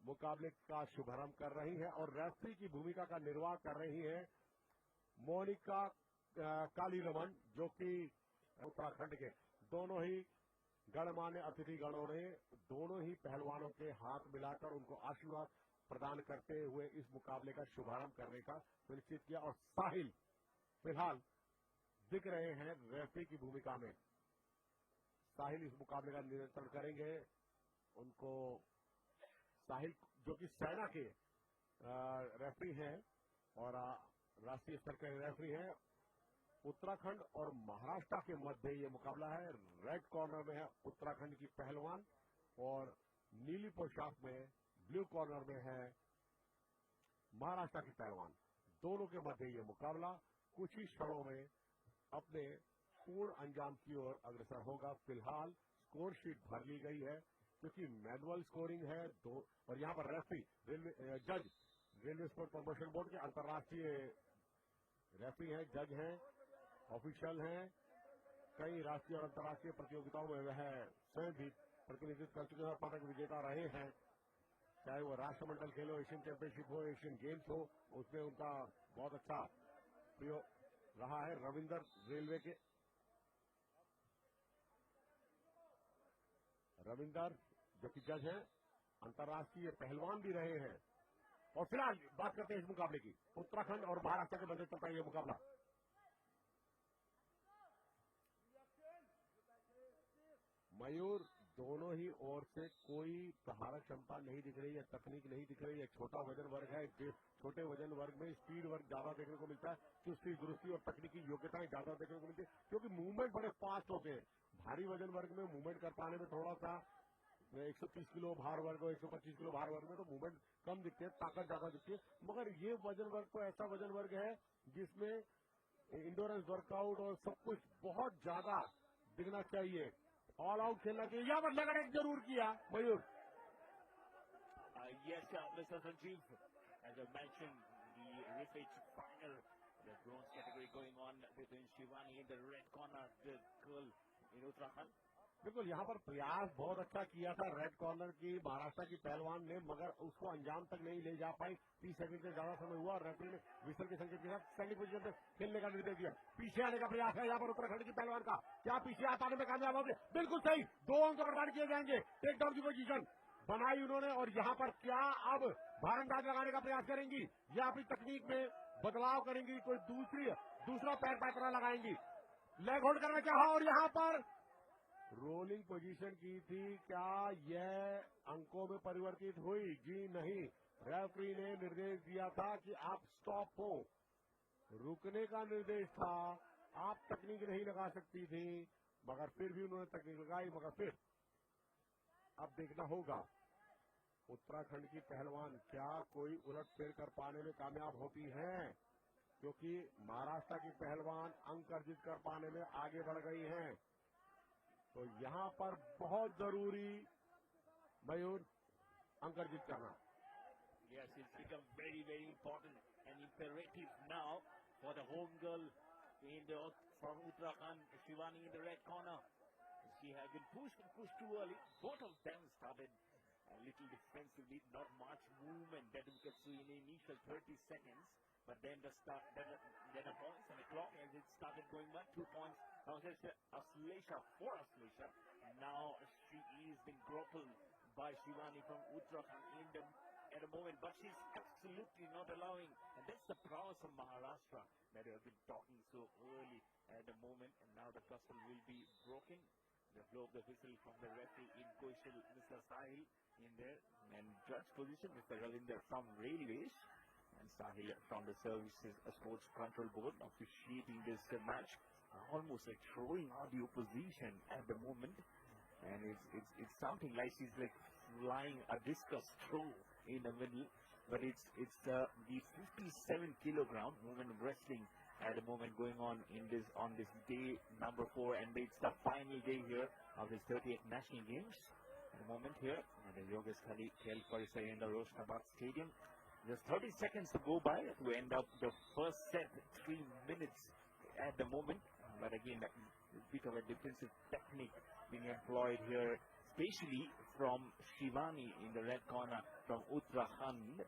मुकाबले का शुभारंभ कर रही हैं और रेफरी की भूमिका का निर्वाह कर रही हैं मोनिका कालीरमन, जो कि उत्तराखंड के दोनों ही गणमान्य अतिथिगणों ने दोनों ही पहलवानों के हाथ मिलाकर उनको आशीर्वाद प्रदान करते हुए इस मुकाबले का शुभारंभ करने का सुनिश्चित किया। और साहिल फिलहाल दिख रहे हैं रेफरी की भूमिका में। साहिल इस मुकाबले का नियंत्रण करेंगे। उनको साहिल जो कि सेना के रेफरी हैं और राष्ट्रीय स्तर के रेफरी हैं। उत्तराखंड और महाराष्ट्र के मध्य ये मुकाबला है। रेड कॉर्नर में है उत्तराखंड की पहलवान और नीली पोशाक में ब्लू कॉर्नर में है महाराष्ट्र की पहलवान। दोनों के मध्य ये मुकाबला कुछ ही क्षणों में अपने पूर्ण अंजाम की ओर अग्रसर होगा। फिलहाल स्कोर शीट भर ली गई है क्योंकि मैनुअल स्कोरिंग है दो, और यहाँ पर रेफरी जज रेलवे स्पोर्ट प्रमोशन बोर्ड के अंतर्राष्ट्रीय रेफरी हैं, जज हैं, ऑफिशियल हैं। कई राष्ट्रीय और अंतर्राष्ट्रीय प्रतियोगिताओं में वह स्वयं भी प्रतिनिधित्व कर चुके हैं, पदक विजेता रहे हैं। चाहे वो राष्ट्रमंडल खेल हो, एशियन चैंपियनशिप हो, एशियन गेम्स हो, उसमें उनका बहुत अच्छा प्रयोग रहा है। रविंदर रेलवे के रविंदर जो कि जज हैं, अंतर्राष्ट्रीय पहलवान भी रहे हैं। और फिलहाल बात करते हैं इस मुकाबले की। उत्तराखंड और महाराष्ट्र के मध्य चलता है ये मुकाबला। मयूर, दोनों ही ओर से कोई प्रहारक क्षमता नहीं दिख रही है, तकनीक नहीं दिख रही है। छोटा वजन वर्ग है, छोटे वजन वर्ग में स्पीड वर्ग ज्यादा देखने को मिलता है, चुस्ती दुरुस्ती और तकनीकी योग्यताएं ज्यादा देखने को मिलती है क्योंकि मूवमेंट बड़े फास्ट होते हैं। भारी वजन वर्ग में मूवमेंट कर पाने में थोड़ा सा 130 किलो भार वर्ग और 125 किलो भार वर्ग में तो मूवमेंट कम दिखते हैं, ताकत ज्यादा दिखती है। मगर ये वजन वर्ग तो ऐसा वजन वर्ग है जिसमें इंडोरेंस वर्कआउट और सब कुछ बहुत ज्यादा दिखना चाहिए। ऑल आउट खेलना चाहिए। यहाँ पर लगन एक जरूर किया मयूर। Yes, Mr. Sanjeev, as I mentioned, the RFH final, the bronze category going on between Shivani in the red corner, the girl in Uttarakhand. बिल्कुल, यहाँ पर प्रयास बहुत अच्छा किया था रेड कॉर्नर की महाराष्ट्र की पहलवान ने, मगर उसको अंजाम तक नहीं ले जा पाई। 30 सेकंड से ज्यादा समय हुआ और रेफरी ने विसल के संकेत के साथ सेकंड पोजीशन पे खेलने का निर्देश दिया। पीछे आने का प्रयास है यहाँ पर उत्तराखंड की पहलवान का। क्या पीछे आ पाने में कामयाब होंगे? बिल्कुल सही, 2 अंक प्रदान किए जाएंगे। टेक डाउन की पोजीशन बनाई उन्होंने और यहाँ पर क्या अब भारंदाज लगाने का प्रयास करेंगी या अपनी तकनीक में बदलाव करेंगी, कोई दूसरा पैर पैतरा लगाएंगी। लेग होल्ड करना चाहा और यहाँ पर रोलिंग पोजीशन की थी। क्या यह अंकों में परिवर्तित हुई? जी नहीं, रेफरी ने निर्देश दिया था कि आप स्टॉप हो, रुकने का निर्देश था। आप तकनीक नहीं लगा सकती थी, मगर फिर भी उन्होंने तकनीक लगाई। मगर फिर अब देखना होगा उत्तराखंड की पहलवान क्या कोई उलटफेर कर पाने में कामयाब होती हैं, क्योंकि महाराष्ट्र की पहलवान अंक अर्जित कर पाने में आगे बढ़ गई हैं। तो यहाँ पर बहुत जरूरी मयूर अंक अर्जित करना। Yes, it's become very, very important and imperative now for the home girl from Uttarakhand, Shivani in the red corner. She has been pushed too early. Both of them started a little defensively, not much movement that we could see in the initial 30 seconds. But then then a points on the clock as it started going back 2 points. Now there's Aslesha for Aslesha. Now she is being grappled by Shivani from Uttarakhand at the moment, but she's absolutely not allowing, and that's the prowess of Maharashtra that we have been talking so early at the moment. And now the tussle will be broken. The blow of the whistle from the referee in Kaushal, Mr. Sahil in there, and judge position Mr. Ravinder from Railways, and Sahil from the Services Sports Control Board officiating this match, almost like throwing out the opposition at the moment. And it's something like she's like flying a discus throw in the middle, but it's the 57 kilogram women wrestling at the moment going on on this day number 4, and it's the final day here of this 38th National Games at the moment here at the Yogesh Khel Parisar in the Roshnabad Stadium. Just 30 seconds to go by to end up the first set, 3 minutes at the moment. But again, a bit of a defensive technique being employed here, especially from Shivani in the red corner from Uttarakhand.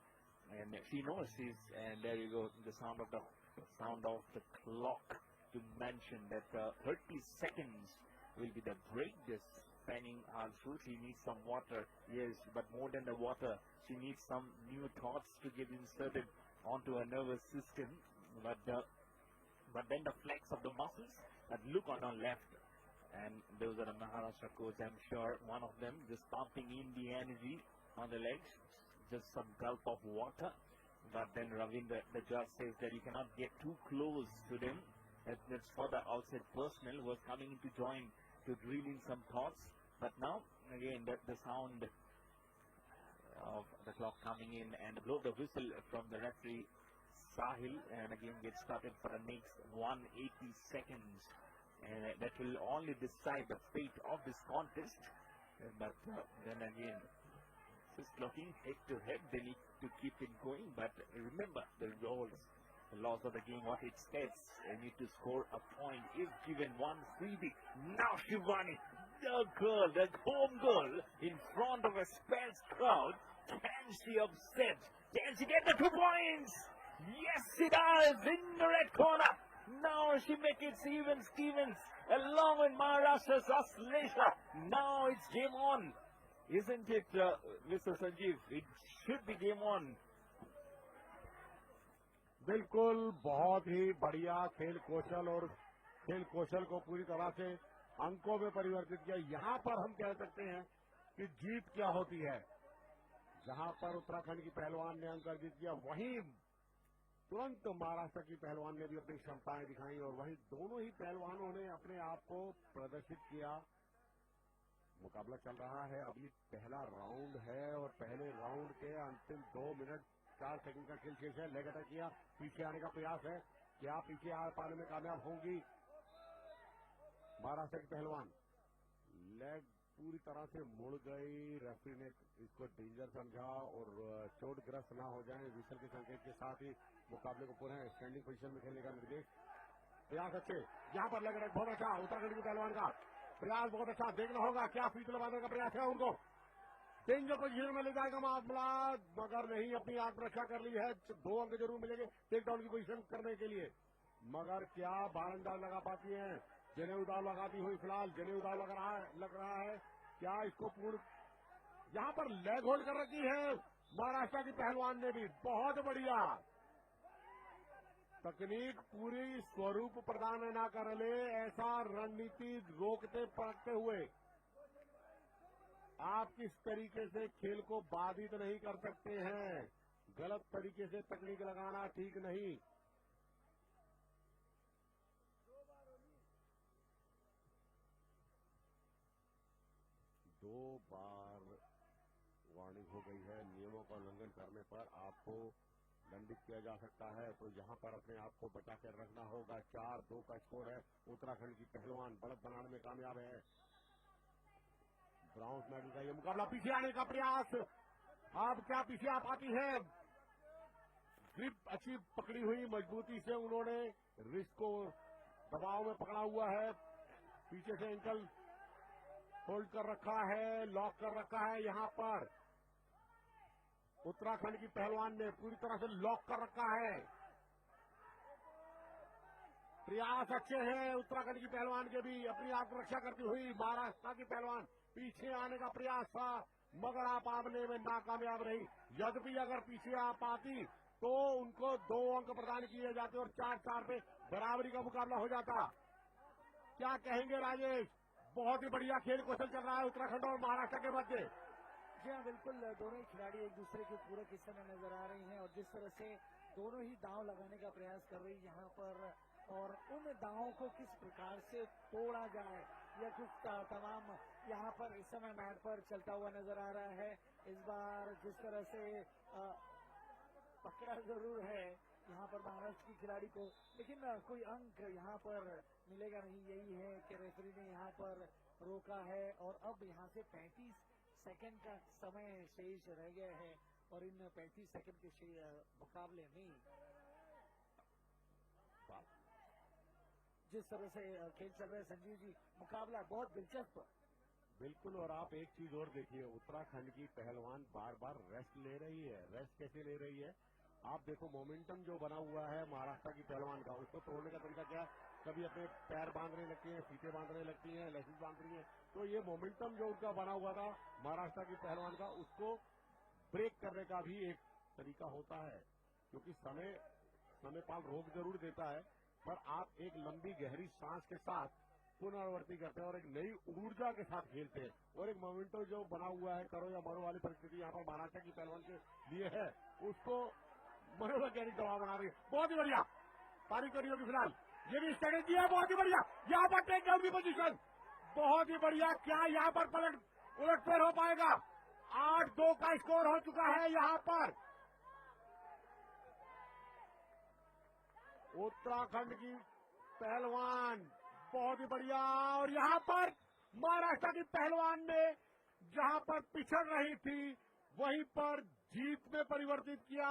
And she knows she's, and there you go, the sound of the clock to mention that 30 seconds will be the break. This Fanning also, she needs some water, yes, but more than the water, she needs some new thoughts to get inserted onto her nervous system. But then the flex of the muscles that look on her left, and those are the Maharashtra coach, I'm sure, one of them just pumping in the energy on the legs, just some gulp of water. But then Ravindra, the judge, says that you cannot get too close to them. That's for the outside personnel who was coming in to join, to drill in some thoughts. But now, again, the sound of the clock coming in and blow the whistle from the referee Sahil, and again get started for the next 180 seconds. And that will only decide the fate of this contest. But then again, just looking head to head, they need to keep it going. But remember the rules, the laws of the game, what it states. They need to score a point if given one freebie. Now Shivani, the girl, the home girl, in front of a sparse crowd. Can she upset? Can she get the 2 points? Yes, she does, in the red corner. Now she makes it even Stevens along with Maharashtra's Aslesha. Now it's game on. Isn't it, Mr. Sanjeev? It should be game on. बिल्कुल, बहुत ही बढ़िया खेल कौशल, और खेल कौशल को पूरी तरह से अंकों में परिवर्तित किया। यहाँ पर हम कह सकते हैं कि जीत क्या होती है। जहाँ पर उत्तराखंड की पहलवान ने अंक अर्जित किया, वहीं तुरंत महाराष्ट्र की पहलवान ने भी अपनी क्षमताएं दिखाई, और वहीं दोनों ही पहलवानों ने अपने आप को प्रदर्शित किया। मुकाबला चल रहा है, अभी पहला राउंड है, और पहले राउंड के अंतिम 2 मिनट 4 सेकंड का खेल शेष है। लेग अटैक किया, पीछे आने का प्रयास है, क्या पीछे आ पाने में कामयाब होंगी महाराष्ट्र की पहलवान? लेग पूरी तरह से मुड़ गई, रेफरी ने इसको डेंजर समझा और चोटग्रस्त ना हो जाए, विसल के संकेत के साथ ही मुकाबले को पुनः स्टैंडिंग पोजीशन में खेलने का निर्देश। प्रयास अच्छे, यहाँ पर लेग अटैक बहुत अच्छा, उत्तराखंड की पहलवान का प्रयास बहुत अच्छा। देखना होगा क्या फीट लगाने का प्रयास है, उनको डेंजर पोजीशन में ले जाएगा मामला, मगर नहीं, अपनी आत्मरक्षा कर ली है। 2 अंक जरूर मिलेंगे टेक डाउन की पोजीशन करने के लिए, मगर क्या बारंदाज लगा पाती है? जनेऊ दाव लगाती हुई फिलहाल जनेऊ दाव लग रहा है, क्या इसको पूर्ण, यहाँ पर लेग होल्ड कर रखी है महाराष्ट्र की पहलवान ने भी। बहुत बढ़िया तकनीक, पूरी स्वरूप प्रदान न कर ले, ऐसा रणनीति रोकते परखते हुए आप किस तरीके से खेल को बाधित नहीं कर सकते हैं। गलत तरीके से तकनीक लगाना ठीक नहीं। दो बार वार्निंग हो गई है। नियमों का उल्लंघन करने पर आपको दंडित किया जा सकता है, तो यहाँ पर अपने आप को बचा कर रखना होगा। 4-2 का स्कोर है। उत्तराखंड की पहलवान बढ़त बनाने में कामयाब है। ब्राउन्स मेडल का ये मुकाबला, पीछे आने का प्रयास, अब क्या पीछे आ पाती है? ग्रिप अच्छी पकड़ी हुई, मजबूती से उन्होंने रिस्ट को दबाव में पकड़ा हुआ है। पीछे से एंकल होल्ड कर रखा है, लॉक कर रखा है। यहाँ पर उत्तराखंड की पहलवान ने पूरी तरह से लॉक कर रखा है। प्रयास अच्छे हैं उत्तराखंड की पहलवान के भी, अपनी आत्मरक्षा करती हुई। महाराष्ट्र की पहलवान पीछे आने का प्रयास था, मगर आप आने में नाकामयाब रही। यद्यपि अगर पीछे आ पाती तो उनको 2 अंक प्रदान किए जाते और 4-4 पे बराबरी का मुकाबला हो जाता। क्या कहेंगे राजेश? बहुत ही बढ़िया खेल कौशल चल रहा है उत्तराखंड और महाराष्ट्र के मध्य। जी हाँ, बिल्कुल, दोनों ही खिलाड़ी एक दूसरे के पूरक इस समय नजर आ रही हैं, और जिस तरह से दोनों ही दांव लगाने का प्रयास कर रही यहाँ पर, और उन दांवों को किस प्रकार से तोड़ा जाए, या कुछ तमाम यहाँ पर इस समय मैट पर चलता हुआ नजर आ रहा है। इस बार जिस तरह से पकड़ा जरूर है यहाँ पर महाराष्ट्र की खिलाड़ी को, लेकिन कोई अंक यहाँ पर मिलेगा नहीं। यही है कि रेफरी ने यहाँ पर रोका है, और अब यहाँ से 35 सेकंड का समय शेष रह गया है, और इन 35 सेकंड के मुकाबले में जिस तरह से खेल चल रहा है संजीव जी, मुकाबला बहुत दिलचस्प। बिल्कुल। और आप एक चीज और देखिए, उत्तराखंड की पहलवान बार बार रेस्ट ले रही है। रेस्ट कैसे ले रही है? आप देखो मोमेंटम जो बना हुआ है महाराष्ट्र की पहलवान का, उसको तोड़ने का तरीका क्या है? कभी अपने पैर बांधने लगती हैं, फीते बांधने लगती हैं, लेसिस बांध रही हैं। तो ये मोमेंटम जो उनका बना हुआ था महाराष्ट्र की पहलवान का, उसको ब्रेक करने का भी एक तरीका होता है। क्योंकि समयपाल रोक जरूर देता है, पर आप एक लंबी गहरी सांस के साथ पुनरावृत्ति करते हैं और एक नई ऊर्जा के साथ खेलते हैं। और एक मोमेंटो जो बना हुआ है, करो या मरो वाली परिस्थिति यहाँ पर महाराष्ट्र की पहलवान के लिए है, उसको मनोवैज्ञानिक दबाव बना रही है। बहुत ही बढ़िया तारीफ करिए होगी फिलहाल। ये भी स्ट्रेटेजी है, बहुत ही बढ़िया। यहाँ पर टेक डाउन की पोजीशन, बहुत ही बढ़िया। क्या यहाँ पर उलटफेर हो पाएगा? 8-2 का स्कोर हो चुका है यहाँ पर। उत्तराखंड की पहलवान बहुत ही बढ़िया। और यहाँ पर महाराष्ट्र की पहलवान ने जहाँ पर पिछड़ रही थी वहीं पर जीत में परिवर्तित किया।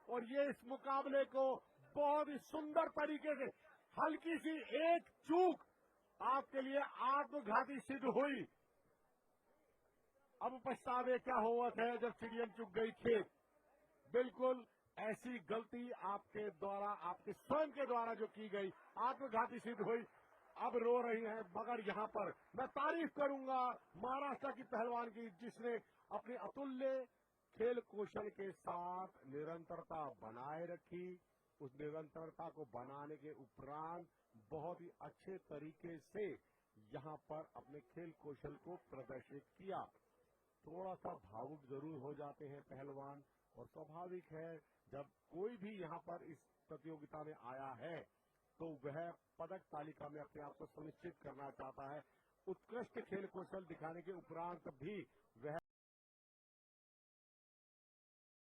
और ये इस मुकाबले को बहुत ही सुंदर तरीके से, हल्की सी एक चूक आपके लिए आत्मघाती सिद्ध हुई। अब पछतावे क्या होवत है जब चिड़ियन चुग गई खेत। बिल्कुल ऐसी गलती आपके द्वारा, आपके स्वयं के द्वारा जो की गई, आत्मघाती सिद्ध हुई। अब रो रही हैं, मगर यहाँ पर मैं तारीफ करूंगा महाराष्ट्र की पहलवान की, जिसने अपनी अतुल्य खेल कौशल के साथ निरंतरता बनाए रखी। उस निरंतरता को बनाने के उपरांत बहुत ही अच्छे तरीके से यहाँ पर अपने खेल कौशल को प्रदर्शित किया। थोड़ा सा भावुक जरूर हो जाते हैं पहलवान, और स्वाभाविक है जब कोई भी यहाँ पर इस प्रतियोगिता में आया है तो वह पदक तालिका में अपने आप को सुनिश्चित करना चाहता है। उत्कृष्ट खेल कौशल दिखाने के उपरांत भी